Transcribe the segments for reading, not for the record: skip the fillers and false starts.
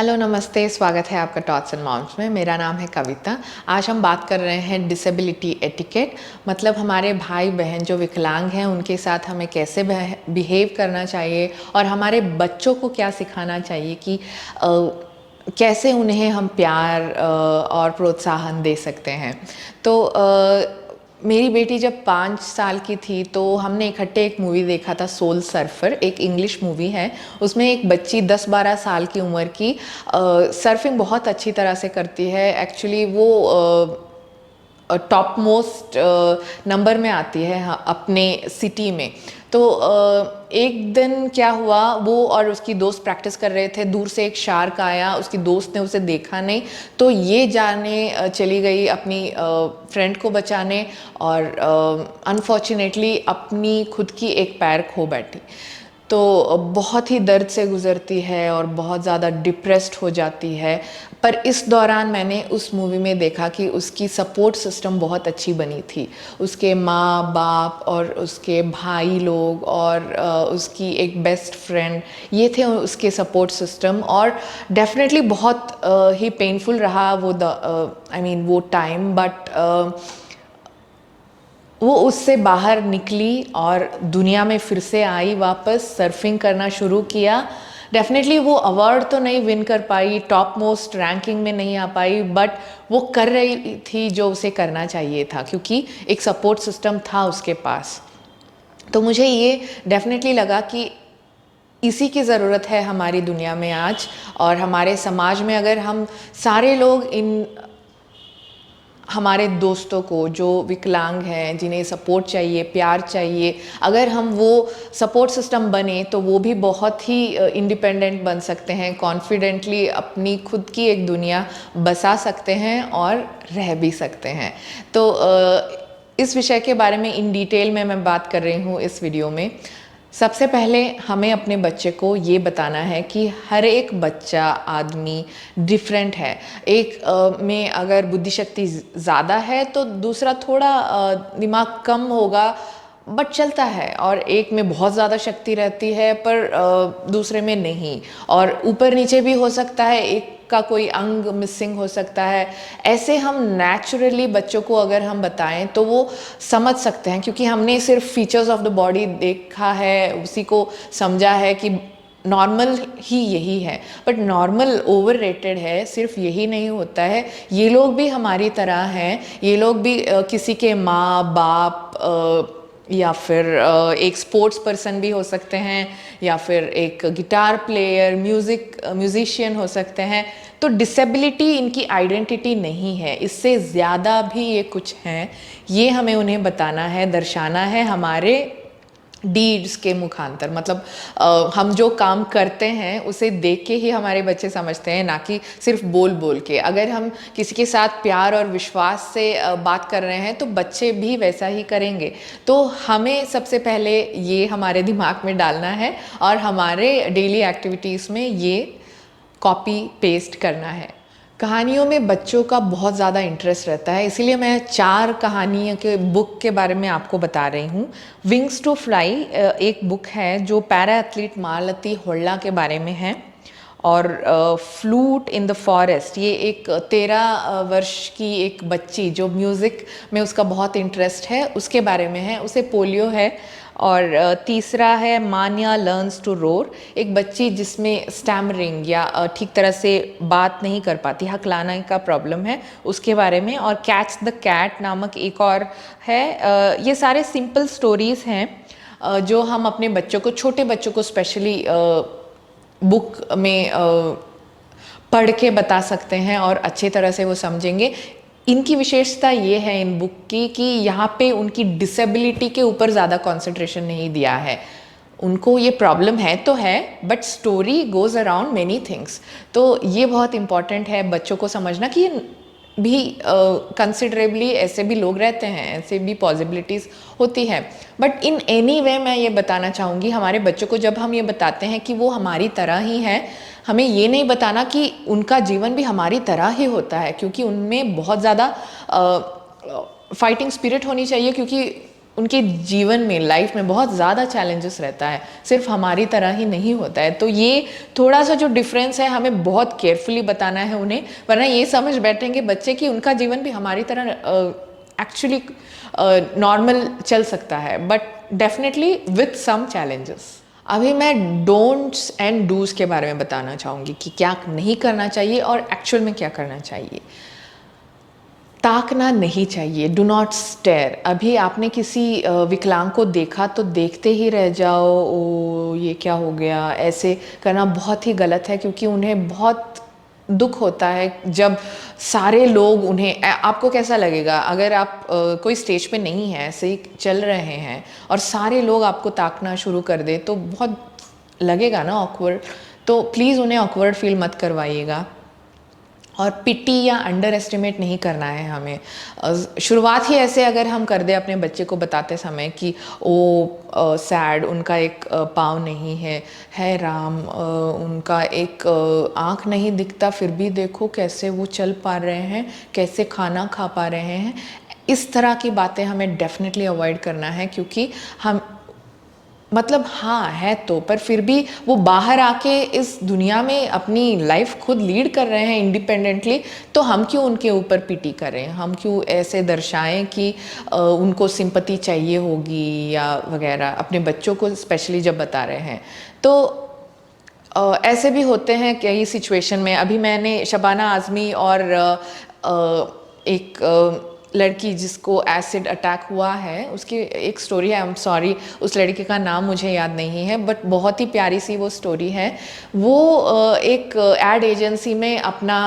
Hello नमस्ते, स्वागत है आपका टॉट्स एंड मॉम्स में। मेरा नाम है कविता। आज हम बात कर रहे हैं डिसेबिलिटी एटिकेट, मतलब हमारे भाई बहन जो विकलांग हैं उनके साथ हमें कैसे बिहेव करना चाहिए और हमारे बच्चों को क्या सिखाना चाहिए कि कैसे उन्हें हम प्यार और प्रोत्साहन दे सकते हैं। तो मेरी बेटी जब 5 साल की थी तो हमने इकट्ठे एक मूवी देखा था, सोल सर्फर, एक इंग्लिश मूवी है। उसमें एक बच्ची 10-12 साल की उम्र की सर्फिंग बहुत अच्छी तरह से करती है। एक्चुअली वो टॉप मोस्ट नंबर में आती है अपने सिटी में। तो एक दिन क्या हुआ, वो और उसकी दोस्त प्रैक्टिस कर रहे थे, दूर से एक शार्क आया, उसकी दोस्त ने उसे देखा नहीं तो ये जाने चली गई अपनी फ्रेंड को बचाने और अनफॉर्चुनेटली अपनी खुद की एक पैर खो बैठी। तो बहुत ही दर्द से गुज़रती है और बहुत ज़्यादा डिप्रेस्ड हो जाती है। पर इस दौरान मैंने उस मूवी में देखा कि उसकी सपोर्ट सिस्टम बहुत अच्छी बनी थी। उसके माँ बाप और उसके भाई लोग और उसकी एक बेस्ट फ्रेंड, ये थे उसके सपोर्ट सिस्टम। और डेफिनेटली बहुत ही पेनफुल रहा वो वो टाइम, बट वो उससे बाहर निकली और दुनिया में फिर से आई, वापस सर्फिंग करना शुरू किया। डेफिनेटली वो अवार्ड तो नहीं विन कर पाई, टॉप मोस्ट रैंकिंग में नहीं आ पाई, बट वो कर रही थी जो उसे करना चाहिए था क्योंकि एक सपोर्ट सिस्टम था उसके पास। तो मुझे ये डेफिनेटली लगा कि इसी की ज़रूरत है हमारी दुनिया में आज और हमारे समाज में। अगर हम सारे लोग इन हमारे दोस्तों को जो विकलांग हैं, जिन्हें सपोर्ट चाहिए, प्यार चाहिए, अगर हम वो सपोर्ट सिस्टम बने तो वो भी बहुत ही इंडिपेंडेंट बन सकते हैं, कॉन्फिडेंटली अपनी खुद की एक दुनिया बसा सकते हैं और रह भी सकते हैं। तो इस विषय के बारे में इन डिटेल में मैं बात कर रही हूँ इस वीडियो में। सबसे पहले हमें अपने बच्चे को ये बताना है कि हर एक बच्चा आदमी डिफरेंट है। एक में अगर बुद्धि शक्ति ज़्यादा है तो दूसरा थोड़ा दिमाग कम होगा बट चलता है, और एक में बहुत ज़्यादा शक्ति रहती है पर दूसरे में नहीं, और ऊपर नीचे भी हो सकता है, एक का कोई अंग मिसिंग हो सकता है। ऐसे हम नेचुरली बच्चों को अगर हम बताएं तो वो समझ सकते हैं क्योंकि हमने सिर्फ फीचर्स ऑफ द बॉडी देखा है, उसी को समझा है कि नॉर्मल ही यही है। बट नॉर्मल ओवर रेटेड है, सिर्फ यही नहीं होता है, ये लोग भी हमारी तरह हैं। ये लोग भी किसी के माँ बाप या फिर एक स्पोर्ट्स पर्सन भी हो सकते हैं, या फिर एक गिटार प्लेयर, म्यूजिशियन हो सकते हैं। तो डिसेबिलिटी इनकी आइडेंटिटी नहीं है, इससे ज़्यादा भी ये कुछ हैं। ये हमें उन्हें बताना है, दर्शाना है हमारे डीड्स के मुखांतर। मतलब हम जो काम करते हैं उसे देख के ही हमारे बच्चे समझते हैं, ना कि सिर्फ बोल बोल के। अगर हम किसी के साथ प्यार और विश्वास से बात कर रहे हैं तो बच्चे भी वैसा ही करेंगे। तो हमें सबसे पहले ये हमारे दिमाग में डालना है और हमारे डेली एक्टिविटीज़ में ये कॉपी पेस्ट करना है। कहानियों में बच्चों का बहुत ज़्यादा इंटरेस्ट रहता है, इसीलिए मैं 4 कहानियों के बुक के बारे में आपको बता रही हूँ। विंग्स टू फ्लाई एक बुक है जो पैरा एथलीट मालती होल्ला के बारे में है, और फ्लूट इन द फॉरेस्ट ये एक 13 वर्ष की एक बच्ची जो म्यूज़िक में उसका बहुत इंटरेस्ट है उसके बारे में है, उसे पोलियो है। और तीसरा है मान्या लर्न्स टू रोर, एक बच्ची जिसमें स्टैमरिंग या ठीक तरह से बात नहीं कर पाती, हकलाना का प्रॉब्लम है, उसके बारे में। और कैच द कैट नामक एक और है। ये सारे सिंपल स्टोरीज़ हैं जो हम अपने बच्चों को, छोटे बच्चों को स्पेशली बुक में पढ़ के बता सकते हैं और अच्छी तरह से वो समझेंगे। इनकी विशेषता ये है इन बुक की कि यहाँ पे उनकी डिसेबिलिटी के ऊपर ज़्यादा कंसंट्रेशन नहीं दिया है। उनको ये प्रॉब्लम है तो है, but story goes around many things. तो ये बहुत इम्पॉर्टेंट है बच्चों को समझना कि भी कंसिडरेबली ऐसे भी लोग रहते हैं, ऐसे भी पॉसिबिलिटीज़ होती है। बट इन एनी वे मैं ये बताना चाहूँगी हमारे बच्चों को, जब हम ये बताते हैं कि वो हमारी तरह ही हैं, हमें ये नहीं बताना कि उनका जीवन भी हमारी तरह ही होता है, क्योंकि उनमें बहुत ज़्यादा फाइटिंग स्पिरिट होनी चाहिए, क्योंकि उनके जीवन में, लाइफ में बहुत ज़्यादा चैलेंजेस रहता है, सिर्फ हमारी तरह ही नहीं होता है। तो ये थोड़ा सा जो डिफरेंस है हमें बहुत केयरफुली बताना है उन्हें, वरना ये समझ बैठेंगे बच्चे कि उनका जीवन भी हमारी तरह एक्चुअली नॉर्मल चल सकता है, but definitely with some challenges. अभी मैं डोंट्स एंड डूज के बारे में बताना चाहूँगी कि क्या नहीं करना चाहिए और एक्चुअल में क्या करना चाहिए। ताकना नहीं चाहिए, डू नॉट स्टेयर। अभी आपने किसी विकलांग को देखा तो देखते ही रह जाओ, ओ ये क्या हो गया, ऐसे करना बहुत ही गलत है, क्योंकि उन्हें बहुत दुख होता है जब सारे लोग उन्हें, आपको कैसा लगेगा अगर आप कोई स्टेज पे नहीं है, ऐसे ही चल रहे हैं और सारे लोग आपको ताकना शुरू कर दे, तो बहुत लगेगा ना ऑकवर्ड। तो प्लीज़ उन्हें ऑकवर्ड फील मत करवाइएगा। और पिटी या अंडर एस्टिमेट नहीं करना है हमें। शुरुआत ही ऐसे अगर हम कर दे अपने बच्चे को बताते समय कि ओ सैड, उनका एक पाँव नहीं है राम, उनका एक आँख नहीं दिखता, फिर भी देखो कैसे वो चल पा रहे हैं, कैसे खाना खा पा रहे हैं, इस तरह की बातें हमें डेफिनेटली अवॉइड करना है। क्योंकि हम मतलब हाँ है तो, पर फिर भी वो बाहर आके इस दुनिया में अपनी लाइफ खुद लीड कर रहे हैं इंडिपेंडेंटली, तो हम क्यों उनके ऊपर पीटी करें, हम क्यों ऐसे दर्शाएं कि उनको सिंपैथी चाहिए होगी या वगैरह, अपने बच्चों को स्पेशली जब बता रहे हैं। तो ऐसे भी होते हैं कई सिचुएशन में। अभी मैंने शबाना आज़मी और एक लड़की जिसको एसिड अटैक हुआ है, उसकी एक स्टोरी है, आई एम सॉरी उस लड़की का नाम मुझे याद नहीं है, बट बहुत ही प्यारी सी वो स्टोरी है। वो एक एड एजेंसी में अपना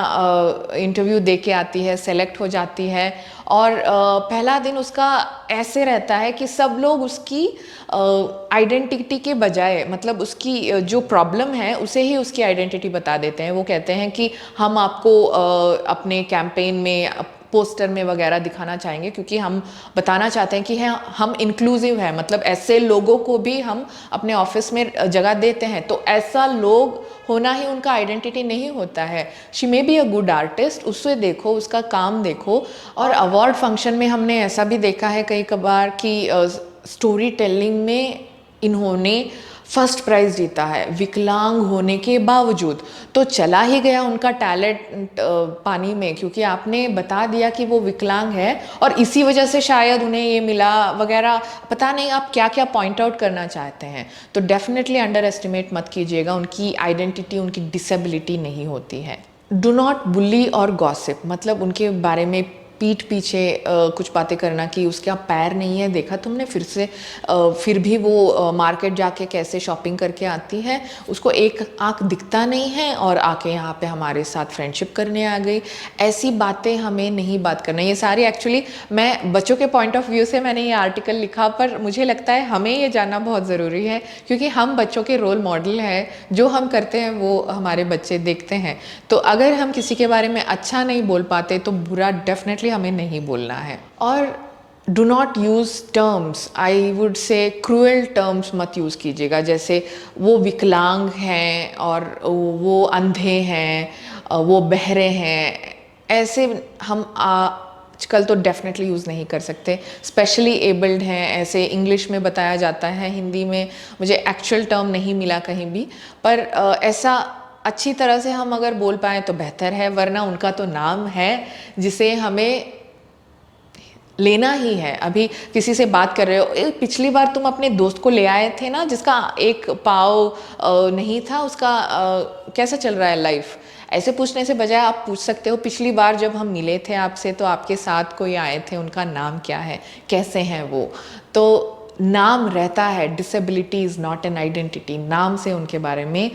इंटरव्यू दे के आती है, सेलेक्ट हो जाती है, और पहला दिन उसका ऐसे रहता है कि सब लोग उसकी आइडेंटिटी के बजाय, मतलब उसकी जो प्रॉब्लम है उसे ही उसकी आइडेंटिटी बता देते हैं। वो कहते हैं कि हम आपको अपने कैंपेन में, पोस्टर में वगैरह दिखाना चाहेंगे, क्योंकि हम बताना चाहते हैं कि हम इंक्लूसिव हैं, मतलब ऐसे लोगों को भी हम अपने ऑफिस में जगह देते हैं। तो ऐसा लोग होना ही उनका आइडेंटिटी नहीं होता है। She may be a good artist, उससे देखो, उसका काम देखो। और अवार्ड फंक्शन में हमने ऐसा भी देखा है कई कबार कि स्टोरी टेलिंग में इन्होंने फर्स्ट प्राइज़ जीता है विकलांग होने के बावजूद। तो चला ही गया उनका टैलेंट पानी में, क्योंकि आपने बता दिया कि वो विकलांग है और इसी वजह से शायद उन्हें ये मिला वगैरह। पता नहीं आप क्या क्या पॉइंट आउट करना चाहते हैं। तो डेफिनेटली अंडर एस्टिमेट मत कीजिएगा, उनकी आइडेंटिटी, उनकी डिसेबिलिटी नहीं होती है। डू नॉट बुली और गॉसिप, मतलब उनके बारे में पीठ पीछे कुछ बातें करना कि उसका पैर नहीं है, देखा तुमने, फिर से फिर भी वो मार्केट जाके कैसे शॉपिंग करके आती है, उसको एक आँख दिखता नहीं है और आके यहाँ पे हमारे साथ फ्रेंडशिप करने आ गई। ऐसी बातें हमें नहीं बात करना। ये सारी एक्चुअली मैं बच्चों के पॉइंट ऑफ व्यू से मैंने ये आर्टिकल लिखा, पर मुझे लगता है हमें ये जानना बहुत ज़रूरी है, क्योंकि हम बच्चों के रोल मॉडल हैं। जो हम करते हैं वो हमारे बच्चे देखते हैं। तो अगर हम किसी के बारे में अच्छा नहीं बोल पाते तो बुरा डेफिनेटली हमें नहीं बोलना है। और do not use terms, I would say cruel terms मत यूज़ कीजिएगा, जैसे वो विकलांग हैं और वो अंधे हैं, वो बहरे हैं, ऐसे हम आजकल तो डेफिनेटली यूज़ नहीं कर सकते। स्पेशली एबल्ड हैं ऐसे इंग्लिश में बताया जाता है, हिंदी में मुझे एक्चुअल टर्म नहीं मिला कहीं भी, पर ऐसा अच्छी तरह से हम अगर बोल पाएँ तो बेहतर है, वरना उनका तो नाम है जिसे हमें लेना ही है। अभी किसी से बात कर रहे हो, पिछली बार तुम अपने दोस्त को ले आए थे ना जिसका एक पाँव नहीं था, उसका कैसा चल रहा है लाइफ, ऐसे पूछने से बजाय आप पूछ सकते हो पिछली बार जब हम मिले थे आपसे तो आपके साथ कोई आए थे, उनका नाम क्या है, कैसे हैं वो। तो नाम रहता है, disability is not an identity, नाम से उनके बारे में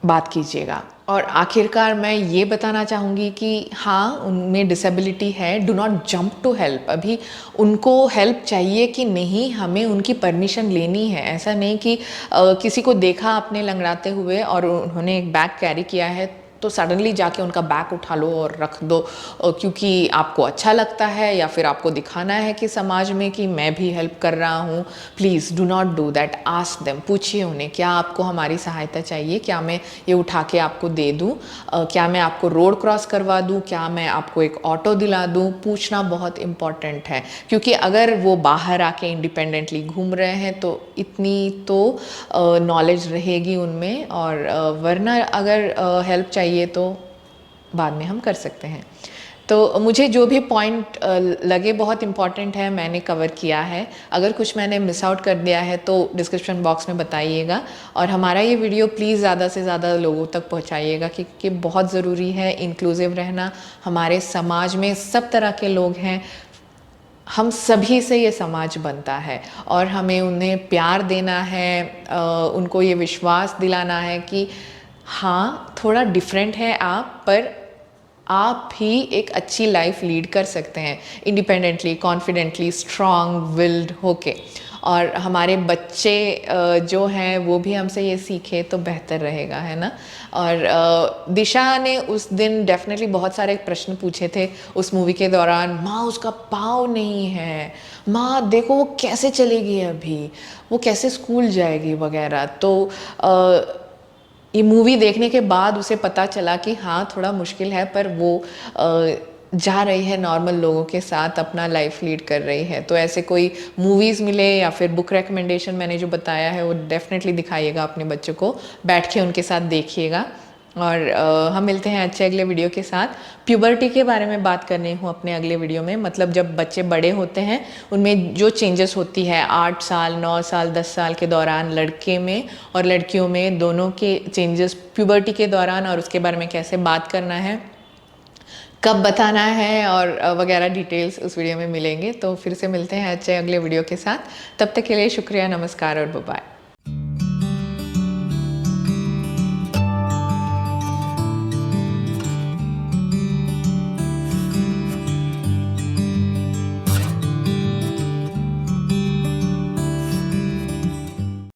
बात कीजिएगा। और आखिरकार मैं ये बताना चाहूँगी कि हाँ, उनमें डिसेबिलिटी है, do not jump to help. अभी उनको हेल्प चाहिए कि नहीं, हमें उनकी परमिशन लेनी है। ऐसा नहीं कि किसी को देखा आपने लंगड़ाते हुए और उन्होंने एक बैग कैरी किया है तो सडनली जाके उनका बैग उठा लो और रख दो क्योंकि आपको अच्छा लगता है या फिर आपको दिखाना है कि समाज में कि मैं भी हेल्प कर रहा हूँ। Please do not do that. Ask them, पूछिए उन्हें क्या आपको हमारी सहायता चाहिए, क्या मैं ये उठा के आपको दे दूँ, क्या मैं आपको रोड क्रॉस करवा दूँ, क्या मैं आपको एक ऑटो दिला दूँ। पूछना बहुत इम्पॉर्टेंट है क्योंकि अगर वो बाहर आके इंडिपेंडेंटली घूम रहे हैं तो इतनी तो नॉलेज रहेगी उनमें, और वरना अगर हेल्प चाहिए तो बाद में हम कर सकते हैं। तो मुझे जो भी पॉइंट लगे बहुत इम्पॉर्टेंट है मैंने कवर किया है। अगर कुछ मैंने मिस आउट कर दिया है तो डिस्क्रिप्शन बॉक्स में बताइएगा, और हमारा ये वीडियो प्लीज़ ज़्यादा से ज़्यादा लोगों तक पहुंचाइएगा क्योंकि बहुत ज़रूरी है इंक्लूसिव रहना। हमारे समाज में सब तरह के लोग हैं, हम सभी से ये समाज बनता है और हमें उन्हें प्यार देना है, उनको ये विश्वास दिलाना है कि हाँ थोड़ा डिफरेंट है आप, पर आप भी एक अच्छी लाइफ लीड कर सकते हैं इंडिपेंडेंटली, कॉन्फिडेंटली, स्ट्रॉन्ग विल्ड होके। और हमारे बच्चे जो हैं वो भी हमसे ये सीखे तो बेहतर रहेगा, है ना। और दिशा ने उस दिन डेफिनेटली बहुत सारे प्रश्न पूछे थे उस मूवी के दौरान। माँ उसका पाँव नहीं है, माँ देखो वो कैसे चलेगी, अभी वो कैसे स्कूल जाएगी वगैरह। तो ये मूवी देखने के बाद उसे पता चला कि हाँ थोड़ा मुश्किल है, पर वो जा रही है नॉर्मल लोगों के साथ अपना लाइफ लीड कर रही है। तो ऐसे कोई मूवीज़ मिले या फिर बुक रेकमेंडेशन मैंने जो बताया है वो डेफिनेटली दिखाइएगा अपने बच्चों को, बैठ के उनके साथ देखिएगा। और हम मिलते हैं अच्छे अगले वीडियो के साथ। प्यूबर्टी के बारे में बात करनी हूँ अपने अगले वीडियो में, मतलब जब बच्चे बड़े होते हैं उनमें जो चेंजेस होती है 8 साल 9 साल 10 साल के दौरान लड़के में और लड़कियों में दोनों के चेंजेस प्यूबर्टी के दौरान, और उसके बारे में कैसे बात करना है, कब बताना है और वगैरह डिटेल्स उस वीडियो में मिलेंगे। तो फिर से मिलते हैं अच्छे अगले वीडियो के साथ। तब तक के लिए शुक्रिया, नमस्कार और बाय।